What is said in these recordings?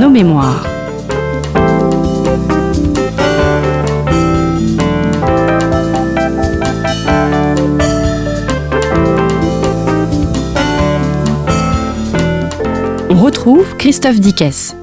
nos mémoires. On retrouve Christophe Dickès.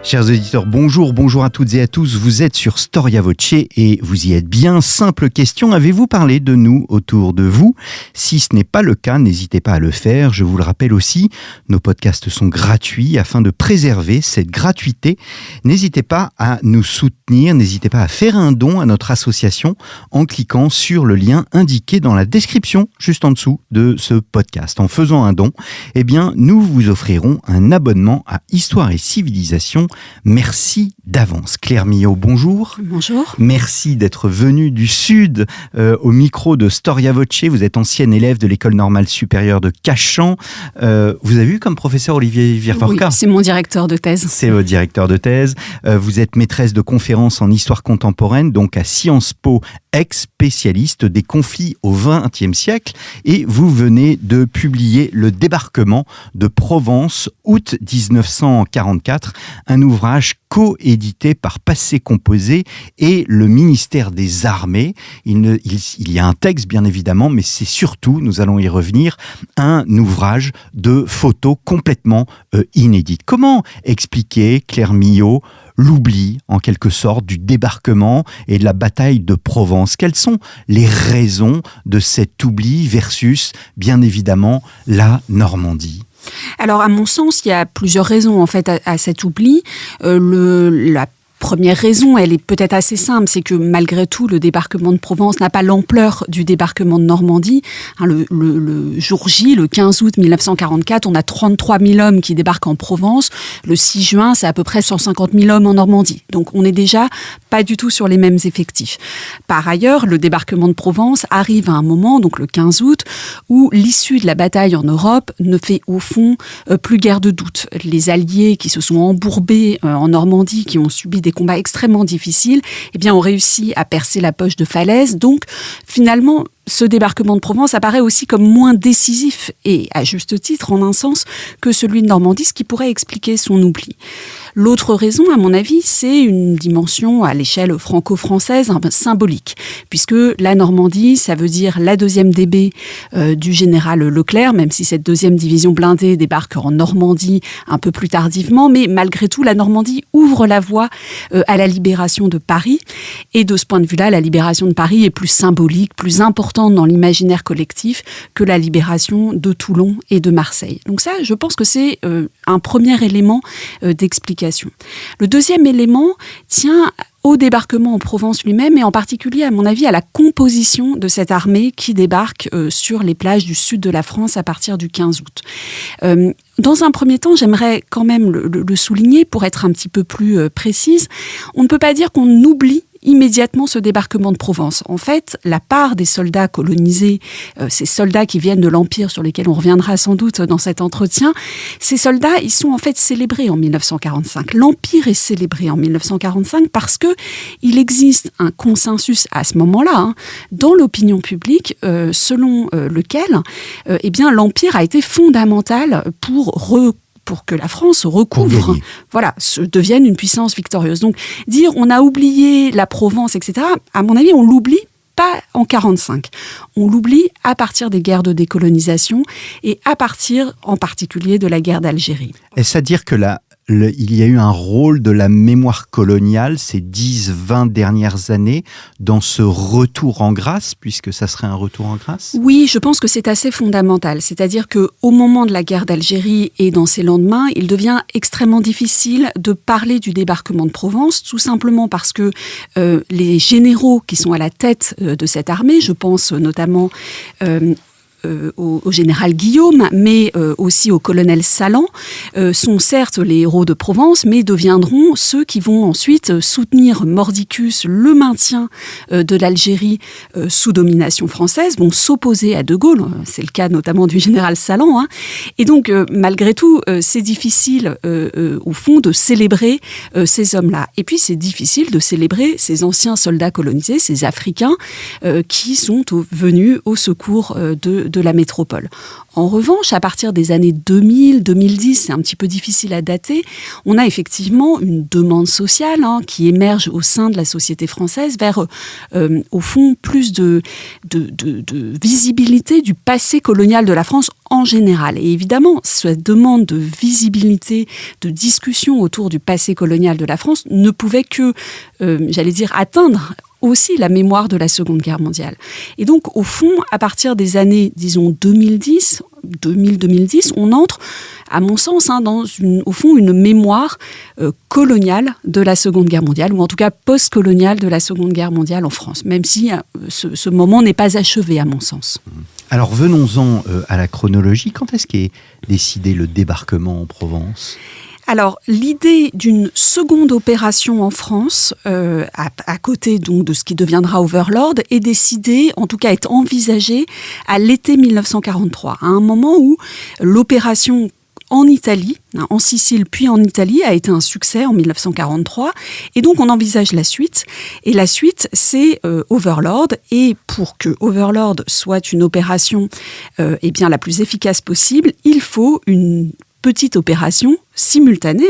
Chers auditeurs, bonjour à toutes et à tous. Vous êtes sur Storia Voce et vous y êtes bien. Simple question, avez-vous parlé de nous autour de vous ? Si ce n'est pas le cas, n'hésitez pas à le faire. Je vous le rappelle aussi, nos podcasts sont gratuits afin de préserver cette gratuité. N'hésitez pas à nous soutenir, n'hésitez pas à faire un don à notre association en cliquant sur le lien indiqué dans la description juste en dessous de ce podcast. En faisant un don, eh bien, nous vous offrirons un abonnement à Histoire et Civilisation. Merci d'avance. Claire Millot, bonjour. Bonjour. Merci d'être venue du Sud au micro de Storia Voce. Vous êtes ancienne élève de l'École normale supérieure de Cachan. Vous avez eu comme professeur Olivier Virforca ? Oui, c'est mon directeur de thèse. C'est votre directeur de thèse. Vous êtes maîtresse de conférences en histoire contemporaine, donc à Sciences Po, ex-spécialiste des conflits au XXe siècle. Et vous venez de publier Le débarquement de Provence, août 1944, un ouvrage co-édité par Passé Composé et le ministère des Armées. Il y a un texte, bien évidemment, mais c'est surtout, nous allons y revenir, un ouvrage de photos complètement inédites. Comment expliquer, Claire Millot, l'oubli, en quelque sorte, du débarquement et de la bataille de Provence? Quelles sont les raisons de cet oubli versus, bien évidemment, la Normandie ? Alors, à mon sens, il y a plusieurs raisons en fait à cet oubli. La première raison, elle est peut-être assez simple, c'est que malgré tout, le débarquement de Provence n'a pas l'ampleur du débarquement de Normandie. Le jour J, le 15 août 1944, on a 33 000 hommes qui débarquent en Provence. Le 6 juin, c'est à peu près 150 000 hommes en Normandie. Donc on n'est déjà pas du tout sur les mêmes effectifs. Par ailleurs, le débarquement de Provence arrive à un moment, donc le 15 août, où l'issue de la bataille en Europe ne fait au fond plus guère de doute. Les Alliés qui se sont embourbés en Normandie, qui ont subi des combats extrêmement difficiles, eh bien, ont réussi à percer la poche de Falaise. Donc, finalement, ce débarquement de Provence apparaît aussi comme moins décisif, et à juste titre, en un sens, que celui de Normandie, ce qui pourrait expliquer son oubli. L'autre raison, à mon avis, c'est une dimension à l'échelle franco-française un peu symbolique, puisque la Normandie, ça veut dire la 2e DB du général Leclerc, même si cette 2e division blindée débarque en Normandie un peu plus tardivement, mais malgré tout, la Normandie ouvre la voie à la libération de Paris, et de ce point de vue-là, la libération de Paris est plus symbolique, plus importante dans l'imaginaire collectif que la libération de Toulon et de Marseille. Donc ça, je pense que c'est un premier élément d'explication. Le deuxième élément tient au débarquement en Provence lui-même et en particulier, à mon avis, à la composition de cette armée qui débarque sur les plages du sud de la France à partir du 15 août. Dans un premier temps, j'aimerais quand même le souligner pour être un petit peu plus précise. On ne peut pas dire qu'on oublie immédiatement ce débarquement de Provence. En fait, la part des soldats colonisés, ces soldats qui viennent de l'Empire, sur lesquels on reviendra sans doute dans cet entretien, ces soldats, ils sont en fait célébrés en 1945. L'Empire est célébré en 1945 parce que il existe un consensus à ce moment-là, dans l'opinion publique, selon lequel eh bien, l'Empire a été fondamental pour que la France recouvre, devienne une puissance victorieuse. Donc, dire on a oublié la Provence, etc., à mon avis, on l'oublie pas en 1945. On l'oublie à partir des guerres de décolonisation et à partir, en particulier, de la guerre d'Algérie. Est-ce à dire que il y a eu un rôle de la mémoire coloniale ces 10-20 dernières années dans ce retour en grâce, puisque ça serait un retour en grâce ? Oui, je pense que c'est assez fondamental. C'est-à-dire qu'au moment de la guerre d'Algérie et dans ses lendemains, il devient extrêmement difficile de parler du débarquement de Provence, tout simplement parce que les généraux qui sont à la tête de cette armée, je pense notamment au général Guillaume, mais aussi au colonel Salan, sont certes les héros de Provence, mais deviendront ceux qui vont ensuite soutenir mordicus le maintien de l'Algérie sous domination française, vont s'opposer à De Gaulle, c'est le cas notamment du général Salan, et donc malgré tout, c'est difficile au fond de célébrer ces hommes-là. Et puis c'est difficile de célébrer ces anciens soldats colonisés, ces Africains qui sont venus au secours de de la métropole. En revanche, à partir des années 2000, 2010, c'est un petit peu difficile à dater, on a effectivement une demande sociale qui émerge au sein de la société française vers, au fond, plus de visibilité du passé colonial de la France en général. Et évidemment, cette demande de visibilité, de discussion autour du passé colonial de la France ne pouvait que, atteindre aussi la mémoire de la Seconde Guerre mondiale. Et donc, au fond, à partir des années, disons, 2010, on entre, à mon sens, dans une mémoire coloniale de la Seconde Guerre mondiale, ou en tout cas post-coloniale de la Seconde Guerre mondiale en France, même si ce moment n'est pas achevé, à mon sens. Alors, venons-en à la chronologie. Quand est-ce qu'est décidé le débarquement en Provence ? Alors, l'idée d'une seconde opération en France, à côté donc de ce qui deviendra Overlord, est décidée, en tout cas est envisagée à l'été 1943, à un moment où l'opération en Italie, en Sicile puis en Italie, a été un succès en 1943. Et donc, on envisage la suite. Et la suite, c'est Overlord. Et pour que Overlord soit une opération la plus efficace possible, il faut une petite opération simultanée.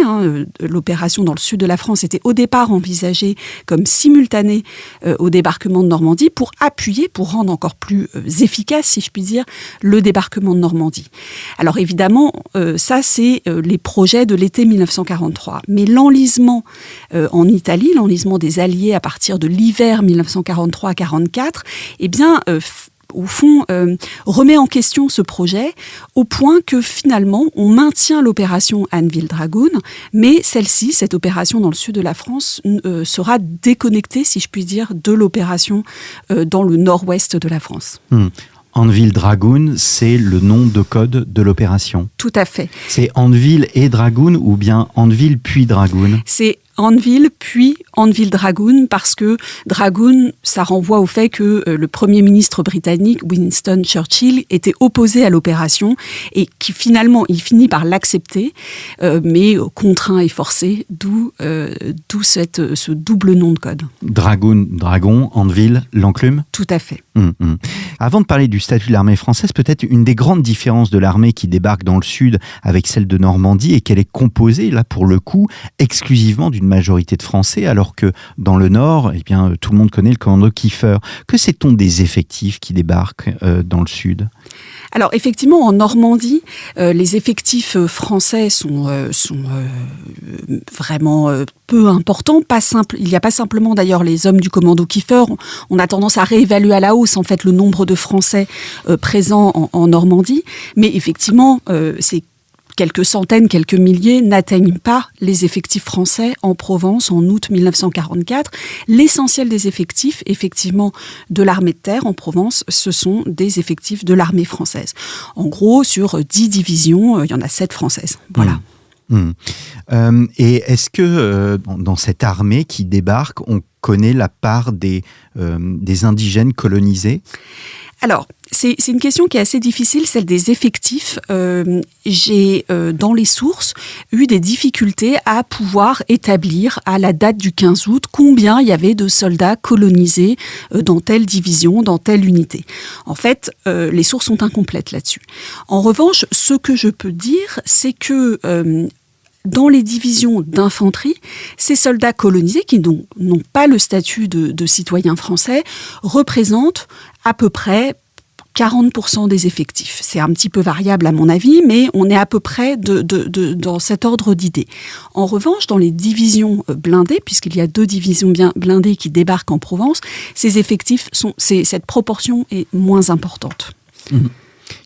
L'opération dans le sud de la France était au départ envisagée comme simultanée au débarquement de Normandie pour appuyer, pour rendre encore plus efficace, si je puis dire, le débarquement de Normandie. Alors évidemment, ça c'est les projets de l'été 1943. Mais l'enlisement en Italie, l'enlisement des Alliés à partir de l'hiver 1943-44, au fond, remet en question ce projet au point que finalement, on maintient l'opération Anneville-Dragoon, mais celle-ci, cette opération dans le sud de la France, sera déconnectée, si je puis dire, de l'opération dans le nord-ouest de la France. Anneville-Dragoon, c'est le nom de code de l'opération. Tout à fait. C'est Anneville et Dragoon ou bien Anneville puis Dragoon ? C'est Anneville, puis Anneville-Dragoon, parce que Dragoon, ça renvoie au fait que le Premier ministre britannique, Winston Churchill, était opposé à l'opération et qui finalement, il finit par l'accepter, mais contraint et forcé, d'où ce double nom de code. Dragon, Anneville, l'enclume ? Tout à fait. Avant de parler du statut de l'armée française, peut-être une des grandes différences de l'armée qui débarque dans le sud avec celle de Normandie est qu'elle est composée, là pour le coup, exclusivement d'une majorité de Français, alors que dans le Nord, tout le monde connaît le commando Kiefer. Que sait-on des effectifs qui débarquent dans le Sud ? Alors effectivement, en Normandie, les effectifs français sont vraiment peu importants. Il n'y a pas simplement d'ailleurs les hommes du commando Kiefer. On a tendance à réévaluer à la hausse en fait le nombre de Français présents en Normandie, mais effectivement, c'est quelques centaines, quelques milliers n'atteignent pas les effectifs français en Provence en août 1944. L'essentiel des effectifs, effectivement, de l'armée de terre en Provence, ce sont des effectifs de l'armée française. En gros, sur 10 divisions, il y en a 7 françaises. Voilà. Et est-ce que dans cette armée qui débarque, on connaît la part des indigènes colonisés ? Alors, c'est une question qui est assez difficile, celle des effectifs. J'ai, dans les sources, eu des difficultés à pouvoir établir, à la date du 15 août, combien il y avait de soldats colonisés dans telle division, dans telle unité. En fait, les sources sont incomplètes là-dessus. En revanche, ce que je peux dire, c'est que dans les divisions d'infanterie, ces soldats colonisés, qui n'ont pas le statut de citoyens français, représentent à peu près 40% des effectifs. C'est un petit peu variable à mon avis, mais on est à peu près dans cet ordre d'idées. En revanche, dans les divisions blindées, puisqu'il y a 2 divisions bien blindées qui débarquent en Provence, ces effectifs cette proportion est moins importante.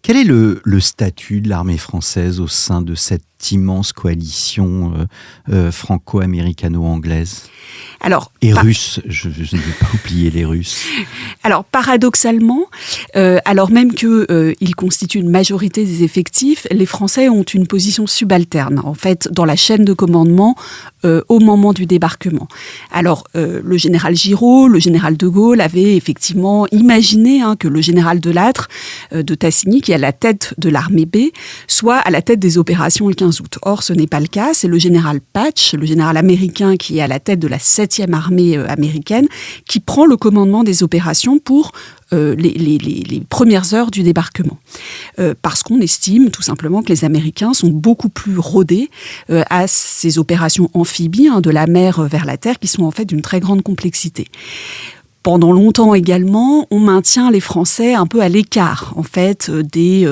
Quel est le statut de l'armée française au sein de cette immense coalition franco-américano-anglaise ? Et russe, je ne vais pas oublier les Russes. Alors, paradoxalement, alors même qu'ils constituent une majorité des effectifs, les Français ont une position subalterne, en fait, dans la chaîne de commandement au moment du débarquement. Alors, le général Giraud, le général de Gaulle avaient effectivement imaginé que le général Delattre de Tassigny, qui est à la tête de l'armée B, soit à la tête des opérations le 15 15 août. Or, ce n'est pas le cas. C'est le général Patch, le général américain qui est à la tête de la 7e armée américaine, qui prend le commandement des opérations pour les premières heures du débarquement. Parce qu'on estime tout simplement que les Américains sont beaucoup plus rodés à ces opérations amphibies, de la mer vers la terre, qui sont en fait d'une très grande complexité. Pendant longtemps également, on maintient les Français un peu à l'écart, en fait, des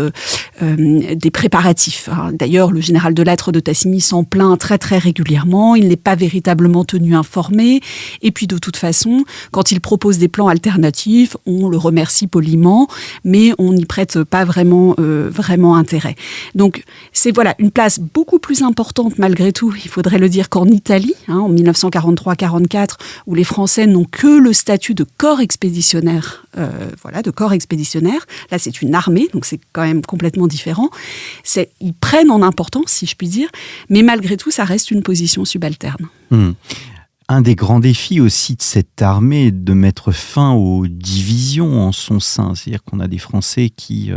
préparatifs. D'ailleurs, le général de Lattre de Tassigny s'en plaint très très régulièrement. Il n'est pas véritablement tenu informé. Et puis, de toute façon, quand il propose des plans alternatifs, on le remercie poliment, mais on n'y prête pas vraiment intérêt. Donc, c'est une place beaucoup plus importante malgré tout, il faudrait le dire, qu'en Italie, en 1943-44, où les Français n'ont que le statut de corps expéditionnaire, de corps expéditionnaire. Là, c'est une armée, donc c'est quand même complètement différent. Ils prennent en importance, si je puis dire, mais malgré tout, ça reste une position subalterne. Un des grands défis aussi de cette armée est de mettre fin aux divisions en son sein. C'est-à-dire qu'on a des Français qui,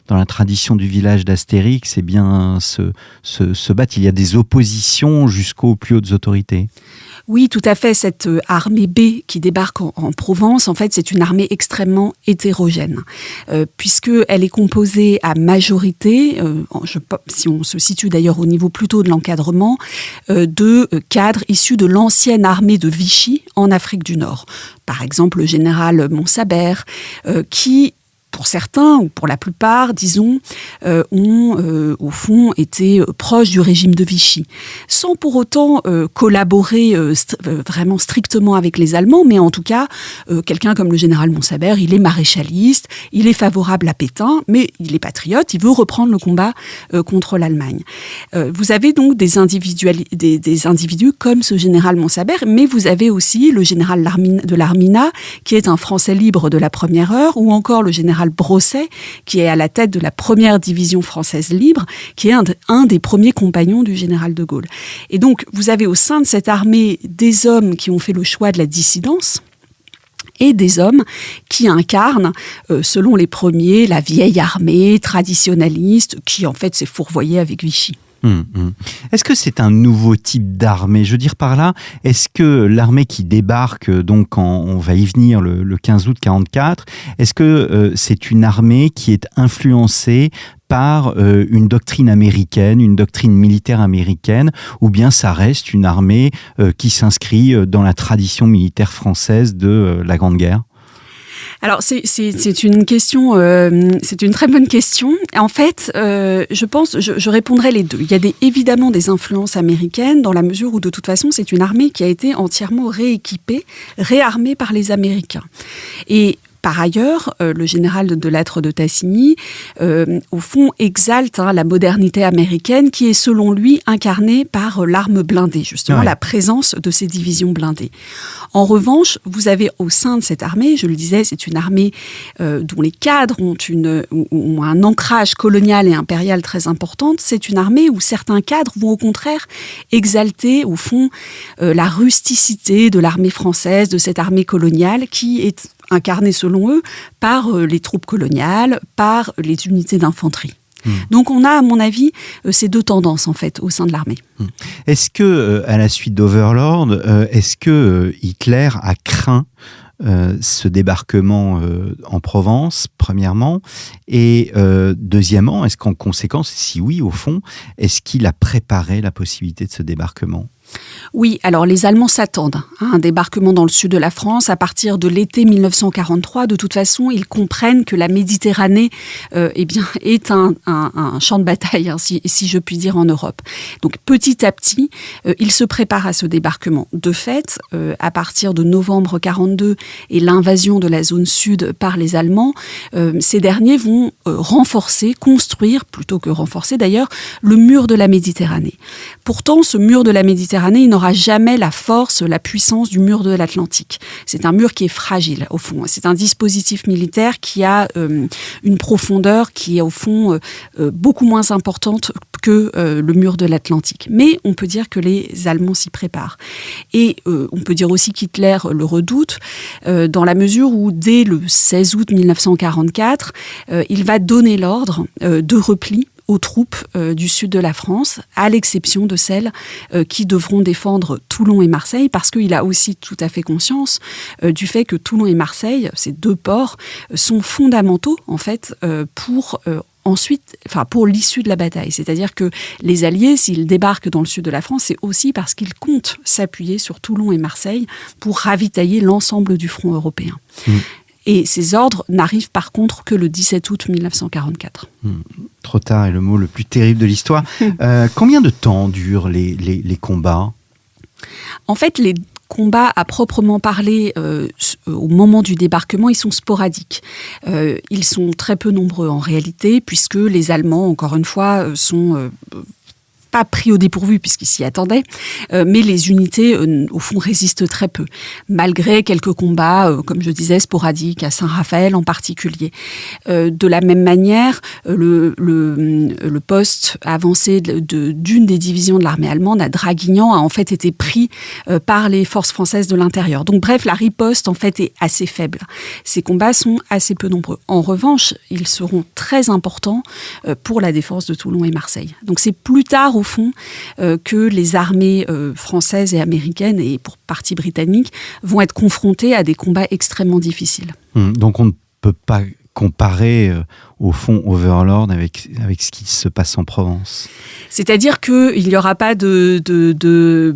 dans la tradition du village d'Astérix, se battent. Il y a des oppositions jusqu'aux plus hautes autorités. Oui, tout à fait. Cette armée B qui débarque en Provence, en fait, c'est une armée extrêmement hétérogène, puisqu'elle est composée à majorité, si on se situe d'ailleurs au niveau plutôt de l'encadrement, de cadres issus de l'ancienne armée de Vichy en Afrique du Nord. Par exemple, le général Montsabert, qui, pour certains, ou pour la plupart, disons, ont au fond été proches du régime de Vichy, sans pour autant collaborer vraiment strictement avec les Allemands, mais en tout cas, quelqu'un comme le général Montsabert, il est maréchaliste, il est favorable à Pétain, mais il est patriote, il veut reprendre le combat contre l'Allemagne. Vous avez donc des individus comme ce général Montsabert, mais vous avez aussi le général de l'Armina, qui est un Français libre de la première heure, ou encore le général Brosset, qui est à la tête de la première division française libre, qui est un des premiers compagnons du général de Gaulle. Et donc, vous avez au sein de cette armée des hommes qui ont fait le choix de la dissidence, et des hommes qui incarnent, selon les premiers, la vieille armée traditionnaliste, qui en fait s'est fourvoyée avec Vichy. Est-ce que c'est un nouveau type d'armée ? Je veux dire par là, est-ce que l'armée qui débarque, donc quand on va y venir le 15 août 1944, est-ce que c'est une armée qui est influencée par une doctrine américaine, une doctrine militaire américaine, ou bien ça reste une armée qui s'inscrit dans la tradition militaire française de la Grande Guerre ? Alors, c'est une question, c'est une très bonne question. En fait, je pense, je répondrai les deux. Il y a évidemment des influences américaines, dans la mesure où, de toute façon, c'est une armée qui a été entièrement rééquipée, réarmée par les Américains. Et par ailleurs, le général de Lattre de Tassigny, au fond, exalte la modernité américaine qui est, selon lui, incarnée par l'arme blindée, justement, la présence de ces divisions blindées. En revanche, vous avez au sein de cette armée, je le disais, c'est une armée dont les cadres ont un ancrage colonial et impérial très important. C'est une armée où certains cadres vont au contraire exalter, au fond, la rusticité de l'armée française, de cette armée coloniale qui est incarnée, selon eux, par les troupes coloniales, par les unités d'infanterie. Donc on a, à mon avis, ces deux tendances, en fait, au sein de l'armée. Est-ce que, à la suite d'Overlord, est-ce que Hitler a craint ce débarquement en Provence, premièrement, et deuxièmement, est-ce qu'en conséquence, si oui, au fond, est-ce qu'il a préparé la possibilité de ce débarquement ? Oui, alors les Allemands s'attendent à un débarquement dans le sud de la France à partir de l'été 1943. De toute façon, ils comprennent que la Méditerranée est un champ de bataille, si je puis dire, en Europe. Donc petit à petit, ils se préparent à ce débarquement. De fait, à partir de novembre 1942 et l'invasion de la zone sud par les Allemands, ces derniers vont construire, plutôt que renforcer d'ailleurs, le mur de la Méditerranée. Pourtant, ce mur de la Méditerranée, il n'aura jamais la force, la puissance du mur de l'Atlantique. C'est un mur qui est fragile, au fond. C'est un dispositif militaire qui a une profondeur qui est, au fond, beaucoup moins importante que le mur de l'Atlantique. Mais on peut dire que les Allemands s'y préparent. Et on peut dire aussi qu'Hitler le redoute, dans la mesure où, dès le 16 août 1944, il va donner l'ordre de repli aux troupes du sud de la France, à l'exception de celles qui devront défendre Toulon et Marseille, parce qu'il a aussi tout à fait conscience du fait que Toulon et Marseille, ces deux ports, sont fondamentaux en fait pour l'issue de la bataille. C'est-à-dire que les Alliés, s'ils débarquent dans le sud de la France, c'est aussi parce qu'ils comptent s'appuyer sur Toulon et Marseille pour ravitailler l'ensemble du front européen. Et ces ordres n'arrivent par contre que le 17 août 1944. Trop tard est le mot le plus terrible de l'histoire. Combien de temps durent les combats ? En fait, les combats à proprement parler au moment du débarquement, ils sont sporadiques. Ils sont très peu nombreux en réalité, puisque les Allemands, encore une fois, sont pas pris au dépourvu puisqu'ils s'y attendaient, mais les unités, au fond, résistent très peu, malgré quelques combats, comme je disais, sporadiques, à Saint-Raphaël en particulier. De la même manière, le poste avancé d'une des divisions de l'armée allemande, à Draguignan, a en fait été pris par les forces françaises de l'intérieur. Donc bref, la riposte, en fait, est assez faible. Ces combats sont assez peu nombreux. En revanche, ils seront très importants pour la défense de Toulon et Marseille. Donc c'est plus tard, au fond, que les armées françaises et américaines, et pour partie britannique, vont être confrontées à des combats extrêmement difficiles. Donc on ne peut pas comparer, au fond, Overlord avec ce qui se passe en Provence. C'est-à-dire qu'il n'y aura pas de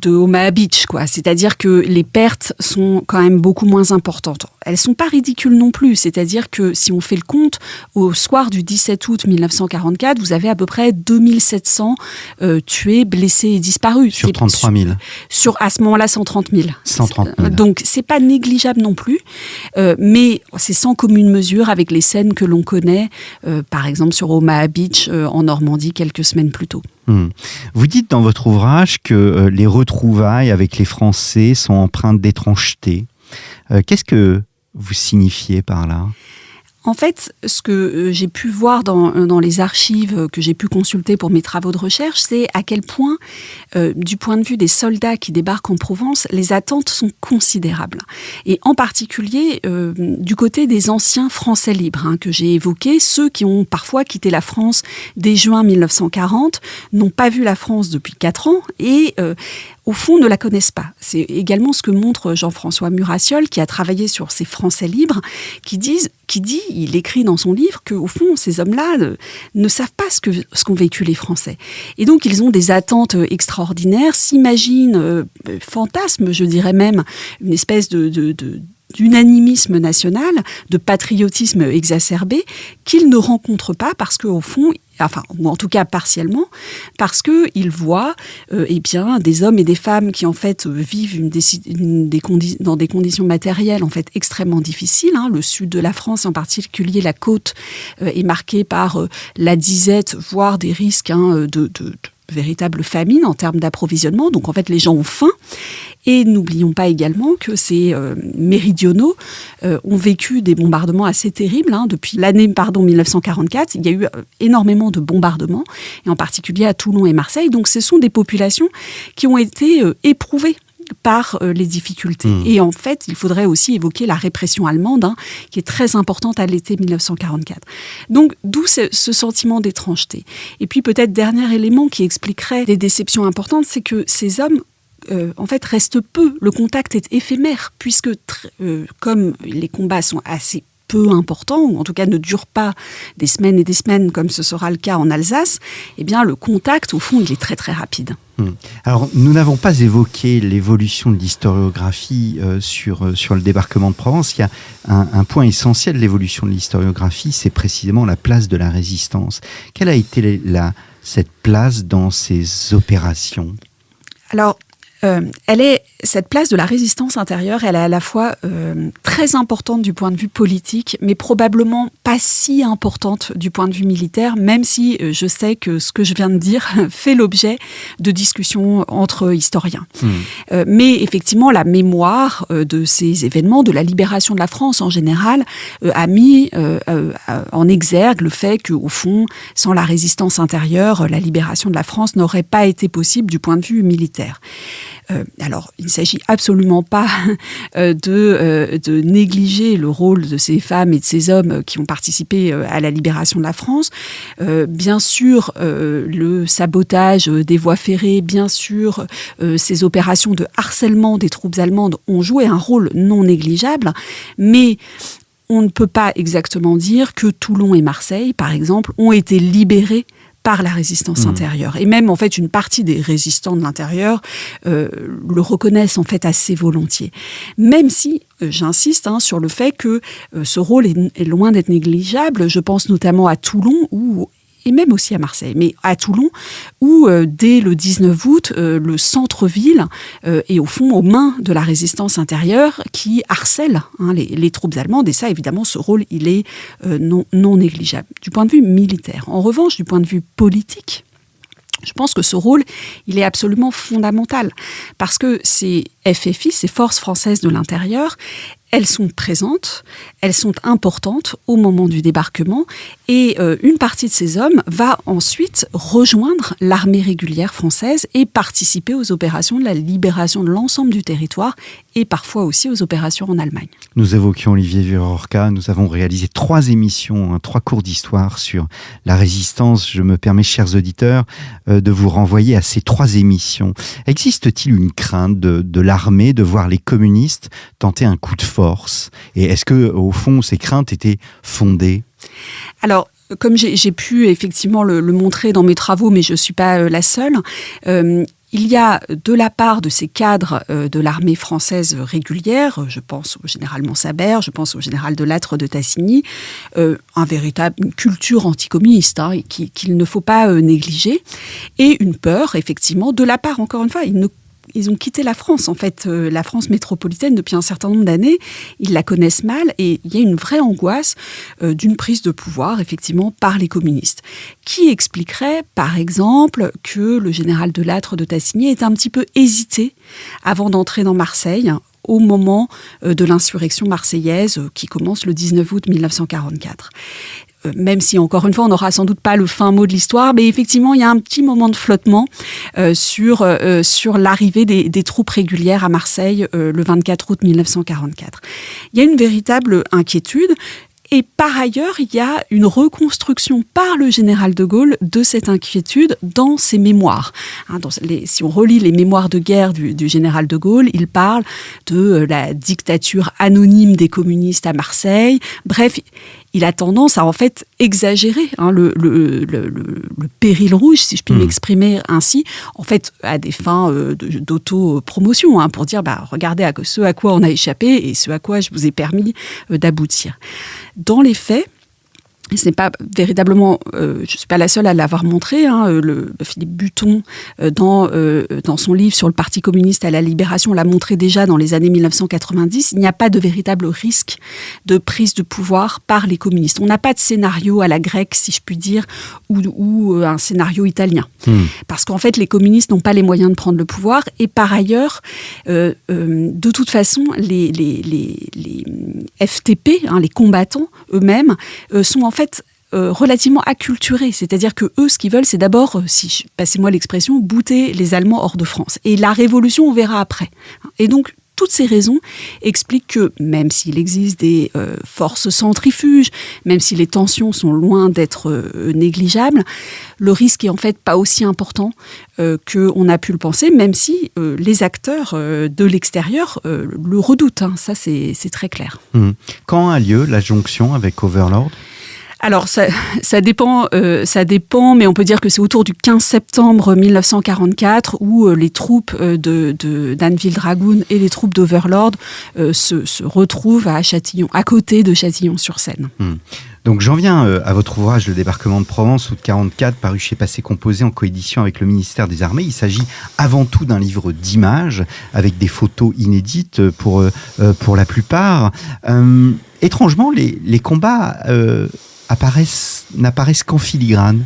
Omaha Beach, quoi. C'est-à-dire que les pertes sont quand même beaucoup moins importantes. Elles ne sont pas ridicules non plus. C'est-à-dire que si on fait le compte, au soir du 17 août 1944, vous avez à peu près 2700 tués, blessés et disparus. Sur 33 000. À ce moment-là, 130 000. 130 000. Donc, ce n'est pas négligeable non plus, mais c'est sans commune mesure avec les scènes que l'on connaît, par exemple sur Omaha Beach, en Normandie, quelques semaines plus tôt. Vous dites dans votre ouvrage que les retrouvailles avec les Français sont empreintes d'étrangeté. Qu'est-ce que vous signifiez par là ? En fait, ce que j'ai pu voir dans les archives que j'ai pu consulter pour mes travaux de recherche, c'est à quel point, du point de vue des soldats qui débarquent en Provence, les attentes sont considérables. Et en particulier, du côté des anciens Français libres, que j'ai évoqués, ceux qui ont parfois quitté la France dès juin 1940, n'ont pas vu la France depuis 4 ans et au fond, ne la connaissent pas. C'est également ce que montre Jean-François Murassiol, qui a travaillé sur ces Français libres, il écrit dans son livre qu'au fond, ces hommes-là ne savent pas ce qu'ont vécu les Français. Et donc, ils ont des attentes extraordinaires, s'imaginent, fantasment, je dirais même, une espèce d'unanimisme national, de patriotisme exacerbé, qu'ils ne rencontrent pas parce qu'au fond, ou en tout cas partiellement, parce qu'ils voient des hommes et des femmes qui en fait vivent dans des conditions matérielles en fait extrêmement difficiles. Le sud de la France, en particulier la côte, est marqué par la disette, voire des risques de véritable famine en termes d'approvisionnement. Donc en fait, les gens ont faim. Et n'oublions pas également que ces méridionaux ont vécu des bombardements assez terribles. Depuis l'année 1944, il y a eu énormément de bombardements, et en particulier à Toulon et Marseille. Donc ce sont des populations qui ont été éprouvées par les difficultés. Et en fait, il faudrait aussi évoquer la répression allemande, qui est très importante à l'été 1944. Donc, d'où ce sentiment d'étrangeté. Et puis, peut-être, dernier élément qui expliquerait des déceptions importantes, c'est que ces hommes, en fait, restent peu. Le contact est éphémère, puisque, comme les combats sont assez peu importants, ou en tout cas ne durent pas des semaines et des semaines, comme ce sera le cas en Alsace, eh bien, le contact, au fond, il est très, très rapide. Alors, nous n'avons pas évoqué l'évolution de l'historiographie sur le débarquement de Provence. Il y a un point essentiel de l'évolution de l'historiographie, c'est précisément la place de la résistance. Quelle a été cette place dans ces opérations ? Alors, cette place de la résistance intérieure, elle est à la fois très importante du point de vue politique, mais probablement pas si importante du point de vue militaire, même si je sais que ce que je viens de dire fait l'objet de discussions entre historiens. Mais effectivement, la mémoire de ces événements, de la libération de la France en général, a mis en exergue le fait qu'au fond, sans la résistance intérieure, la libération de la France n'aurait pas été possible du point de vue militaire. Alors, il ne s'agit absolument pas de négliger le rôle de ces femmes et de ces hommes qui ont participé à la libération de la France. Bien sûr, le sabotage des voies ferrées, bien sûr, ces opérations de harcèlement des troupes allemandes ont joué un rôle non négligeable, mais on ne peut pas exactement dire que Toulon et Marseille, par exemple, ont été libérés par la résistance intérieure. Et même, en fait, une partie des résistants de l'intérieur le reconnaissent, en fait, assez volontiers. Même si, j'insiste sur le fait que ce rôle est loin d'être négligeable. Je pense notamment à Toulon, et même aussi à Marseille, mais à Toulon, où dès le 19 août, le centre-ville est au fond aux mains de la résistance intérieure qui harcèle les troupes allemandes. Et ça, évidemment, ce rôle, il est non négligeable. Du point de vue militaire. En revanche, du point de vue politique, je pense que ce rôle, il est absolument fondamental. Parce que ces FFI, ces forces françaises de l'intérieur, elles sont présentes, elles sont importantes au moment du débarquement et une partie de ces hommes va ensuite rejoindre l'armée régulière française et participer aux opérations de la libération de l'ensemble du territoire et parfois aussi aux opérations en Allemagne. Nous évoquions Olivier Vieurorca, nous avons réalisé 3 émissions, 3 cours d'histoire sur la résistance. Je me permets, chers auditeurs, de vous renvoyer à ces 3 émissions. Existe-t-il une crainte de l'armée de voir les communistes tenter un coup de force ? Et est-ce que, au fond, ces craintes étaient fondées ? Alors, comme j'ai pu effectivement le montrer dans mes travaux, mais je ne suis pas la seule, il y a de la part de ces cadres de l'armée française régulière, je pense au général Mansabert, je pense au général Delattre de Tassigny, une véritable culture anticommuniste qu'il ne faut pas négliger, et une peur, effectivement, de la part, encore une fois, ils ont quitté la France, en fait, la France métropolitaine depuis un certain nombre d'années. Ils la connaissent mal et il y a une vraie angoisse d'une prise de pouvoir, effectivement, par les communistes. Qui expliquerait, par exemple, que le général Delattre de Tassigny est un petit peu hésité avant d'entrer dans Marseille au moment de l'insurrection marseillaise qui commence le 19 août 1944. Même si, encore une fois, on n'aura sans doute pas le fin mot de l'histoire, mais effectivement, il y a un petit moment de flottement sur l'arrivée des troupes régulières à Marseille le 24 août 1944. Il y a une véritable inquiétude. Et par ailleurs, il y a une reconstruction par le général de Gaulle de cette inquiétude dans ses mémoires. Si on relit les mémoires de guerre du général de Gaulle, il parle de la dictature anonyme des communistes à Marseille. Bref, il a tendance à en fait exagérer le péril rouge, si je puis m'exprimer ainsi, en fait à des fins d'auto-promotion, pour dire regardez ce à quoi on a échappé et ce à quoi je vous ai permis d'aboutir. Dans les faits, ce n'est pas véritablement, je ne suis pas la seule à l'avoir montré, Philippe Buton, dans son livre sur le Parti communiste à la libération, l'a montré déjà dans les années 1990, il n'y a pas de véritable risque de prise de pouvoir par les communistes. On n'a pas de scénario à la grecque, si je puis dire, ou un scénario italien. Parce qu'en fait, les communistes n'ont pas les moyens de prendre le pouvoir, et par ailleurs, de toute façon, les FTP, les combattants eux-mêmes, sont en fait relativement acculturés, c'est-à-dire que eux, ce qu'ils veulent, c'est d'abord, passez-moi l'expression, bouter les Allemands hors de France. Et la révolution, on verra après. Et donc, toutes ces raisons expliquent que, même s'il existe des forces centrifuges, même si les tensions sont loin d'être négligeables, le risque est en fait pas aussi important qu'on a pu le penser, même si les acteurs de l'extérieur le redoutent. Ça, c'est très clair. Quand a lieu la jonction avec Overlord ? Alors, ça dépend, mais on peut dire que c'est autour du 15 septembre 1944 où les troupes d'Anneville Dragoon et les troupes d'Overlord se retrouvent à Châtillon, à côté de Châtillon-sur-Seine. Donc j'en viens à votre ouvrage Le débarquement de Provence, août 1944, paru chez Passé Composé en coédition avec le ministère des Armées. Il s'agit avant tout d'un livre d'images avec des photos inédites pour la plupart. Étrangement, les combats n'apparaissent qu'en filigrane.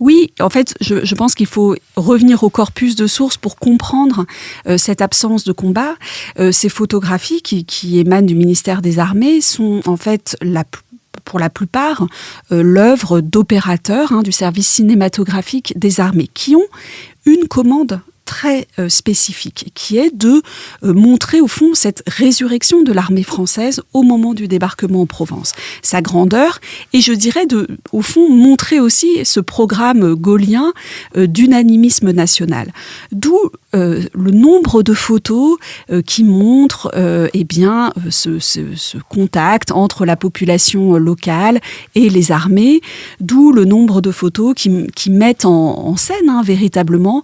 Oui, en fait, je pense qu'il faut revenir au corpus de sources pour comprendre cette absence de combat. Ces photographies qui émanent du ministère des Armées sont en fait pour la plupart l'œuvre d'opérateurs du service cinématographique des armées qui ont une commande très spécifique, qui est de montrer au fond cette résurrection de l'armée française au moment du débarquement en Provence, sa grandeur, et je dirais au fond montrer aussi ce programme gaullien d'unanimisme national. D'où le nombre de photos qui montrent ce contact entre la population locale et les armées, d'où le nombre de photos qui mettent en scène véritablement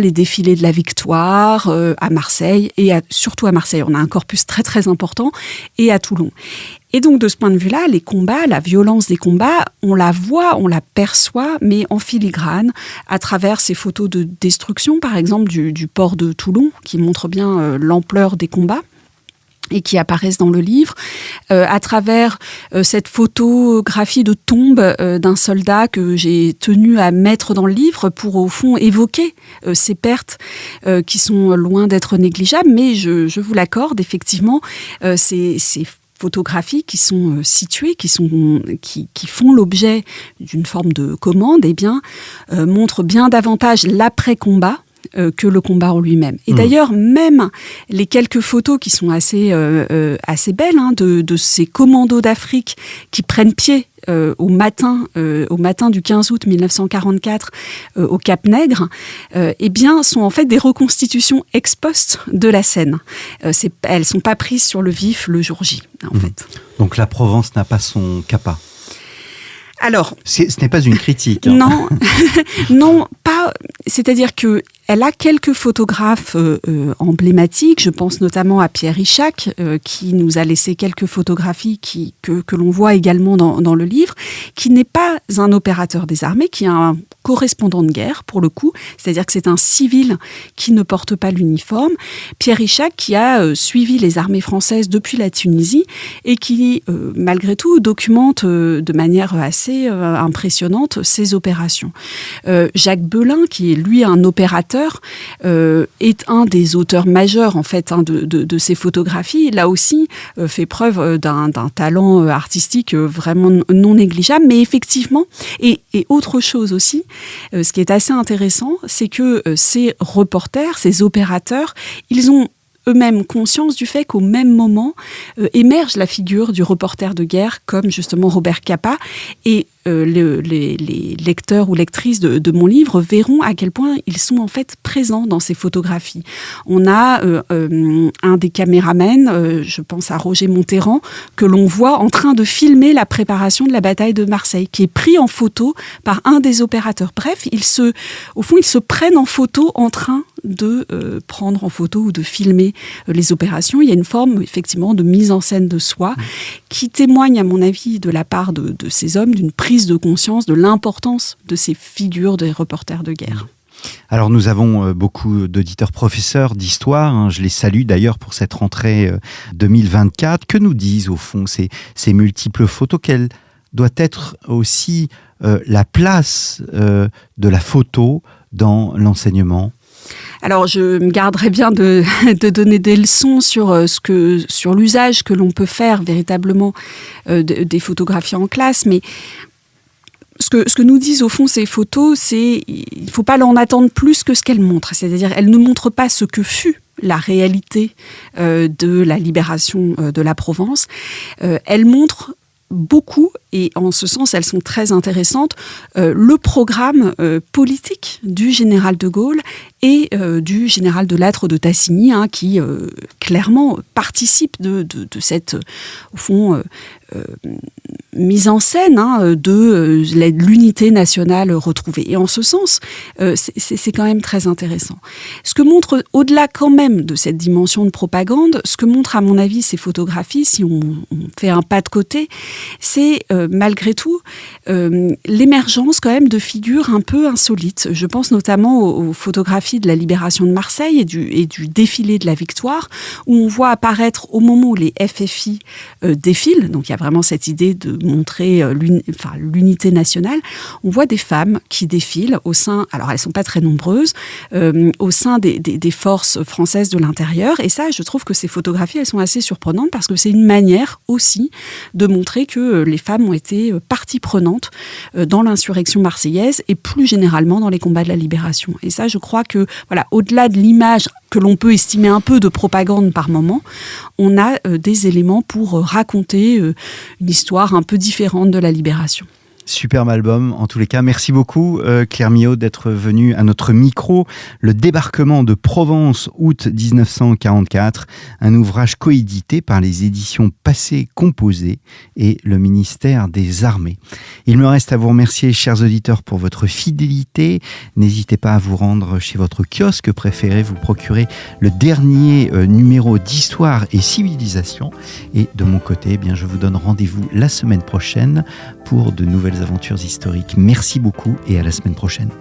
les défilés de la victoire à Marseille, et surtout à Marseille, on a un corpus très très important, et à Toulon. Et donc, de ce point de vue-là, les combats, la violence des combats, on la voit, on la perçoit, mais en filigrane, à travers ces photos de destruction, par exemple, du port de Toulon, qui montrent bien l'ampleur des combats et qui apparaissent dans le livre, à travers cette photographie de tombe d'un soldat que j'ai tenu à mettre dans le livre pour, au fond, évoquer ces pertes qui sont loin d'être négligeables, mais je vous l'accorde, effectivement, ces photographies qui sont situées, qui font l'objet d'une forme de commande, montrent bien davantage l'après-combat que le combat en lui-même. Et d'ailleurs, même les quelques photos qui sont assez belles de ces commandos d'Afrique qui prennent pied au matin du 15 août 1944 au Cap Nègre, sont en fait des reconstitutions ex post de la scène. Elles sont pas prises sur le vif le jour J, en fait. Donc la Provence n'a pas son CAPA. Alors, ce n'est pas une critique. Non, non, pas. C'est-à-dire que elle a quelques photographes emblématiques. Je pense notamment à Pierre Ichac, qui nous a laissé quelques photographies que l'on voit également dans le livre, qui n'est pas un opérateur des armées, qui est un correspondant de guerre, pour le coup. C'est-à-dire que c'est un civil qui ne porte pas l'uniforme. Pierre Ichac, qui a suivi les armées françaises depuis la Tunisie et qui, malgré tout, documente de manière assez impressionnante ces opérations. Jacques Belin, qui est lui un opérateur, est un des auteurs majeurs en fait de ces photographies. Là aussi, fait preuve d'un talent artistique vraiment non négligeable, mais effectivement, et autre chose aussi, ce qui est assez intéressant, c'est que ces reporters, ces opérateurs, ils ont eux-mêmes conscience du fait qu'au même moment émerge la figure du reporter de guerre comme justement Robert Capa, et les lecteurs ou lectrices de mon livre verront à quel point ils sont en fait présents dans ces photographies. On a un des caméramens, je pense à Roger Monterrand, que l'on voit en train de filmer la préparation de la bataille de Marseille, qui est pris en photo par un des opérateurs. Bref, au fond, ils se prennent en photo en train de prendre en photo ou de filmer les opérations. Il y a une forme, effectivement, de mise en scène de soi qui témoigne, à mon avis, de la part de ces hommes, d'une prise de conscience de l'importance de ces figures des reporters de guerre. Alors nous avons beaucoup d'auditeurs professeurs d'histoire, je les salue d'ailleurs pour cette rentrée 2024. Que nous disent au fond ces multiples photos? Quelle doit être aussi la place de la photo dans l'enseignement? Alors, je me garderai bien de donner des leçons sur l'usage que l'on peut faire véritablement des photographies en classe, mais ce que nous disent au fond ces photos, c'est il ne faut pas en attendre plus que ce qu'elles montrent. C'est-à-dire, elles ne montrent pas ce que fut la réalité de la libération de la Provence. Elles montrent beaucoup, et en ce sens, elles sont très intéressantes, le programme politique du général de Gaulle et du général de Lattre de Tassigny, qui clairement participe de cette, au fond, mise en scène de l'unité nationale retrouvée. Et en ce sens, c'est quand même très intéressant. Ce que montre, au-delà quand même de cette dimension de propagande, ce que montrent à mon avis ces photographies, si on fait un pas de côté, c'est malgré tout l'émergence quand même de figures un peu insolites. Je pense notamment aux photographies de la libération de Marseille et du défilé de la victoire, où on voit apparaître au moment où les FFI défilent, donc il y a vraiment cette idée de montrer l'unité nationale, on voit des femmes qui défilent au sein, alors elles ne sont pas très nombreuses, au sein des forces françaises de l'intérieur, et ça, je trouve que ces photographies, elles sont assez surprenantes parce que c'est une manière aussi de montrer que les femmes ont ont été partie prenante dans l'insurrection marseillaise et plus généralement dans les combats de la libération. Et ça, je crois que, voilà, au-delà de l'image que l'on peut estimer un peu de propagande par moment, on a des éléments pour raconter une histoire un peu différente de la libération. Superbe album, en tous les cas. Merci beaucoup, Claire Millot, d'être venue à notre micro. Le débarquement de Provence, août 1944, un ouvrage coédité par les éditions Passé Composé et le ministère des Armées. Il me reste à vous remercier, chers auditeurs, pour votre fidélité. N'hésitez pas à vous rendre chez votre kiosque préféré, vous procurer le dernier numéro d'Histoire et Civilisation. Et de mon côté, eh bien, je vous donne rendez-vous la semaine prochaine pour de nouvelles aventures historiques. Merci beaucoup et à la semaine prochaine.